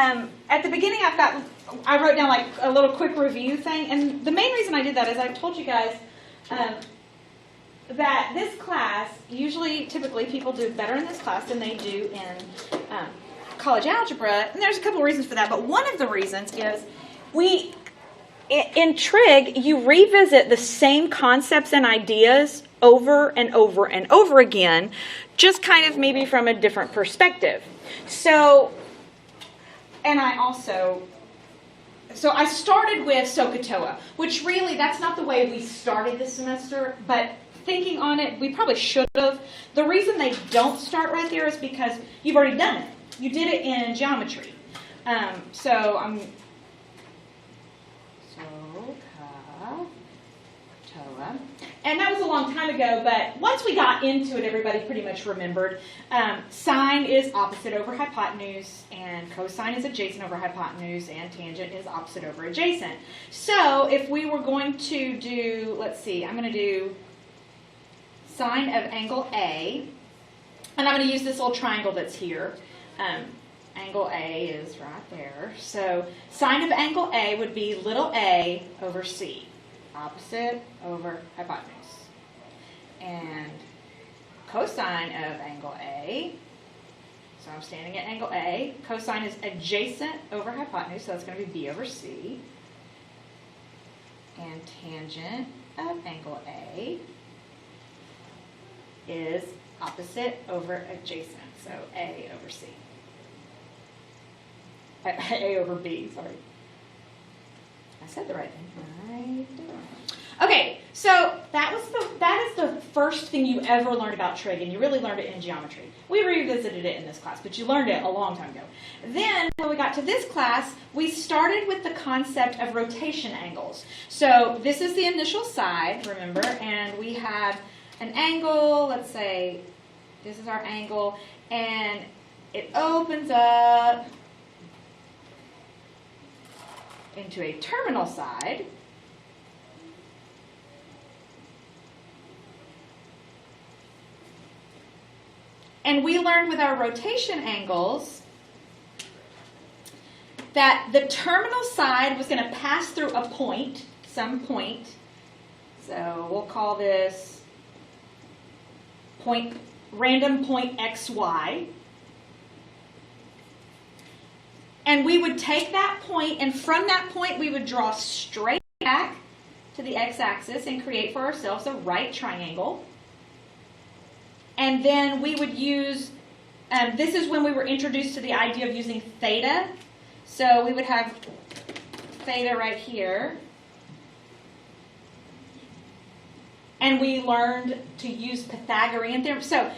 At the beginning, I wrote down like a little quick review thing, and the main reason I did that is I told you guys that this class, typically people do better in this class than they do in college algebra, and there's a couple of reasons for that, but one of the reasons is in trig, you revisit the same concepts and ideas over and over and over again, just kind of maybe from a different perspective. So I started with SOHCAHTOA, which really, that's not the way we started this semester, but thinking on it, we probably should have. The reason they don't start right there is because you've already done it. You did it in geometry. SOHCAHTOA. And that was a long time ago, but once we got into it, everybody pretty much remembered. Sine is opposite over hypotenuse, and cosine is adjacent over hypotenuse, and tangent is opposite over adjacent. So if we were going to do, let's see, I'm going to do sine of angle A, and I'm going to use this little triangle that's here. Angle A is right there. So sine of angle A would be little a over C. Opposite over hypotenuse. And cosine of angle A, so I'm standing at angle A, cosine is adjacent over hypotenuse, so that's going to be B over C. And tangent of angle A is opposite over adjacent, so A over C. A over B, sorry. I said the right thing. Okay, so that is the first thing you ever learned about trig, and you really learned it in geometry. We revisited it in this class, but you learned it a long time ago. Then, when we got to this class, we started with the concept of rotation angles. So this is the initial side, remember, and we have an angle, let's say this is our angle, and it opens up into a terminal side. And we learned with our rotation angles that the terminal side was going to pass through a point, some point. So we'll call this random point xy. And we would take that point, and from that point we would draw straight back to the x-axis and create for ourselves a right triangle. And then we would use, this is when we were introduced to the idea of using theta. So we would have theta right here. And we learned to use Pythagorean theorem. So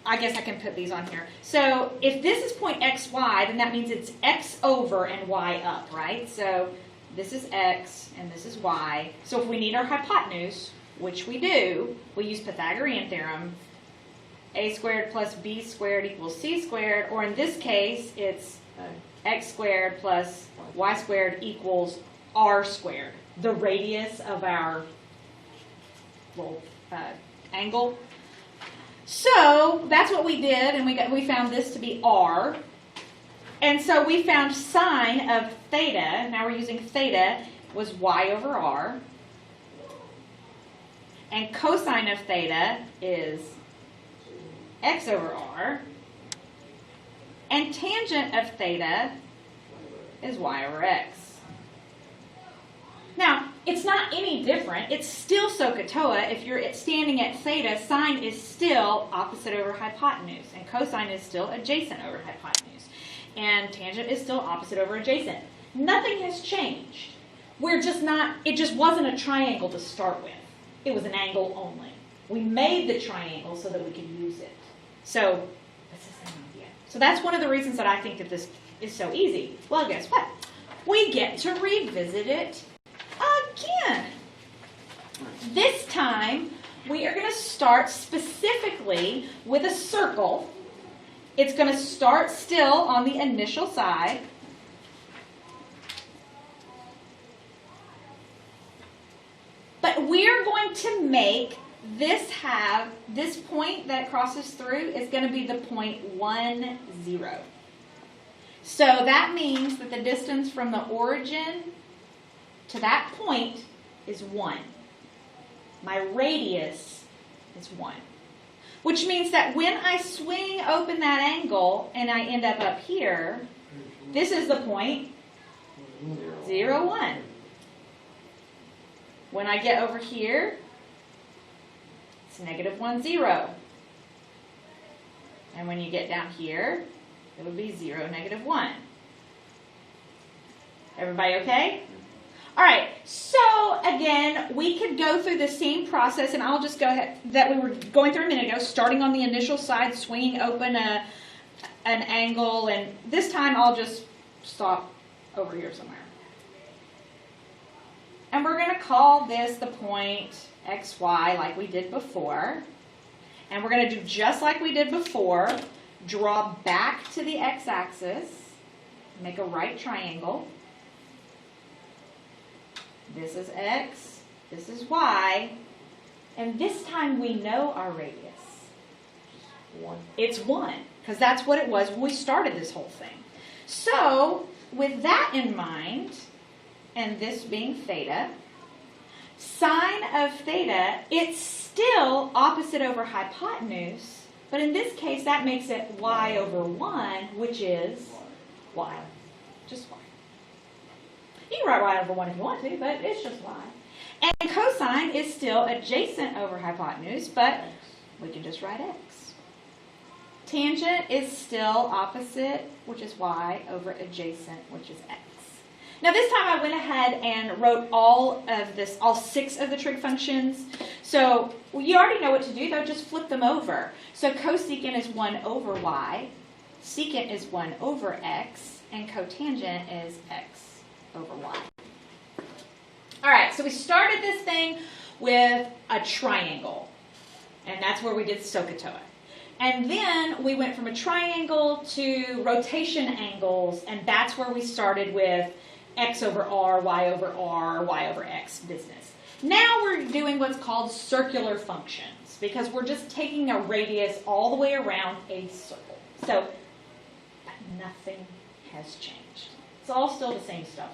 I guess I can put these on here. So if this is point xy, then that means it's x over and y up, right? So this is x and this is y. So if we need our hypotenuse, which we do, we use Pythagorean theorem. A squared plus b squared equals c squared, or in this case, it's x squared plus y squared equals r squared, the radius of our little angle. So that's what we did, and we found this to be r. And so we found sine of theta, now we're using theta, was y over r. And cosine of theta is x over r. And tangent of theta is y over x. Now, it's not any different. It's still SOHCAHTOA. If you're standing at theta, sine is still opposite over hypotenuse, and cosine is still adjacent over hypotenuse, and tangent is still opposite over adjacent. Nothing has changed. It just wasn't a triangle to start with. It was an angle only. We made the triangle so that we could use it. So that's the same idea. So that's one of the reasons that I think that this is so easy. Well, guess what? We get to revisit it again. This time, we are going to start specifically with a circle. It's going to start still on the initial side. But we're going to make this point that it crosses through is going to be the point 1, 0. So that means that the distance from the origin to that point is 1. My radius is 1. Which means that when I swing open that angle and I end up here, this is the point 0, 1. When I get over here, it's -1, 0. And when you get down here, it would be 0, -1. Everybody okay? All right, so again, we could go through the same process, and I'll just go ahead, that we were going through a minute ago, starting on the initial side, swinging open an angle, and this time I'll just stop over here somewhere. And we're going to call this the point XY like we did before. And we're going to do just like we did before, draw back to the x-axis, make a right triangle. This is x, this is y, and this time we know our radius. 1. It's 1, because that's what it was when we started this whole thing. So, with that in mind, and this being theta, sine of theta, it's still opposite over hypotenuse, but in this case that makes it y over 1, which is y. Just y. You can write y over 1 if you want to, but it's just y. And cosine is still adjacent over hypotenuse, but we can just write x. Tangent is still opposite, which is y, over adjacent, which is x. Now this time I went ahead and wrote all 6 of the trig functions. So you already know what to do, though, just flip them over. So cosecant is 1 over y, secant is 1 over x, and cotangent is x over y. All right, so we started this thing with a triangle, and that's where we did SOHCAHTOA. And then we went from a triangle to rotation angles, and that's where we started with x over r, y over x business. Now we're doing what's called circular functions, because we're just taking a radius all the way around a circle. So nothing has changed. It's all still the same stuff.